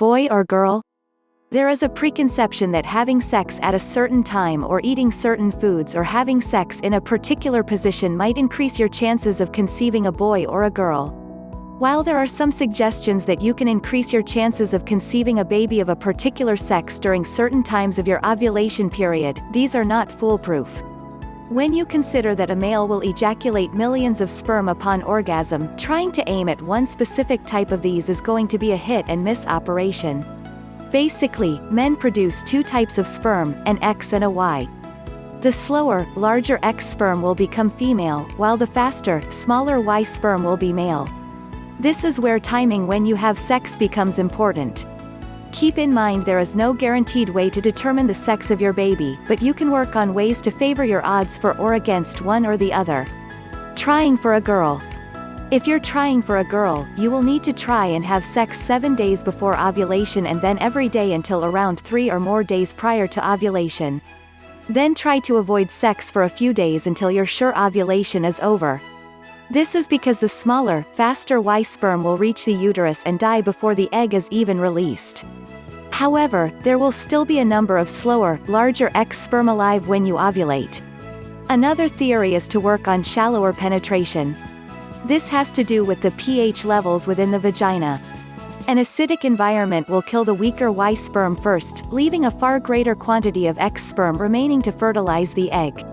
Boy or girl? There is a preconception that having sex at a certain time or eating certain foods or having sex in a particular position might increase your chances of conceiving a boy or a girl. While there are some suggestions that you can increase your chances of conceiving a baby of a particular sex during certain times of your ovulation period, these are not foolproof. When you consider that a male will ejaculate millions of sperm upon orgasm, trying to aim at one specific type of these is going to be a hit-and-miss operation. Basically, men produce two types of sperm, an X and a Y. The slower, larger X sperm will become female, while the faster, smaller Y sperm will be male. This is where timing when you have sex becomes important. Keep in mind there is no guaranteed way to determine the sex of your baby, but you can work on ways to favor your odds for or against one or the other. Trying for a girl. If you're trying for a girl, you will need to try and have sex 7 days before ovulation and then every day until around 3 or more days prior to ovulation. Then try to avoid sex for a few days until you're sure ovulation is over. This is because the smaller, faster Y sperm will reach the uterus and die before the egg is even released. However, there will still be a number of slower, larger X sperm alive when you ovulate. Another theory is to work on shallower penetration. This has to do with the pH levels within the vagina. An acidic environment will kill the weaker Y sperm first, leaving a far greater quantity of X sperm remaining to fertilize the egg.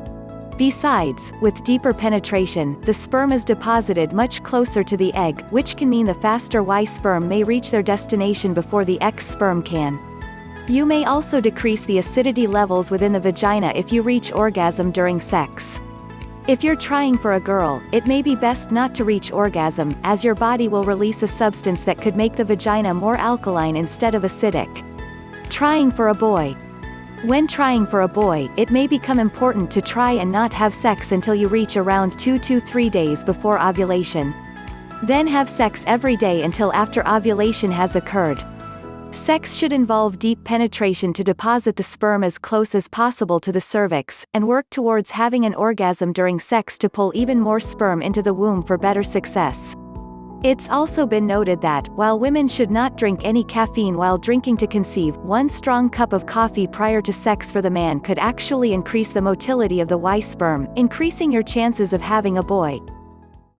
Besides, with deeper penetration, the sperm is deposited much closer to the egg, which can mean the faster Y sperm may reach their destination before the X sperm can. You may also decrease the acidity levels within the vagina if you reach orgasm during sex. If you're trying for a girl, it may be best not to reach orgasm, as your body will release a substance that could make the vagina more alkaline instead of acidic. Trying for a boy. When trying for a boy, it may become important to try and not have sex until you reach around 2 to 3 days before ovulation. Then have sex every day until after ovulation has occurred. Sex should involve deep penetration to deposit the sperm as close as possible to the cervix, and work towards having an orgasm during sex to pull even more sperm into the womb for better success. It's also been noted that, while women should not drink any caffeine while drinking to conceive, one strong cup of coffee prior to sex for the man could actually increase the motility of the Y sperm, increasing your chances of having a boy.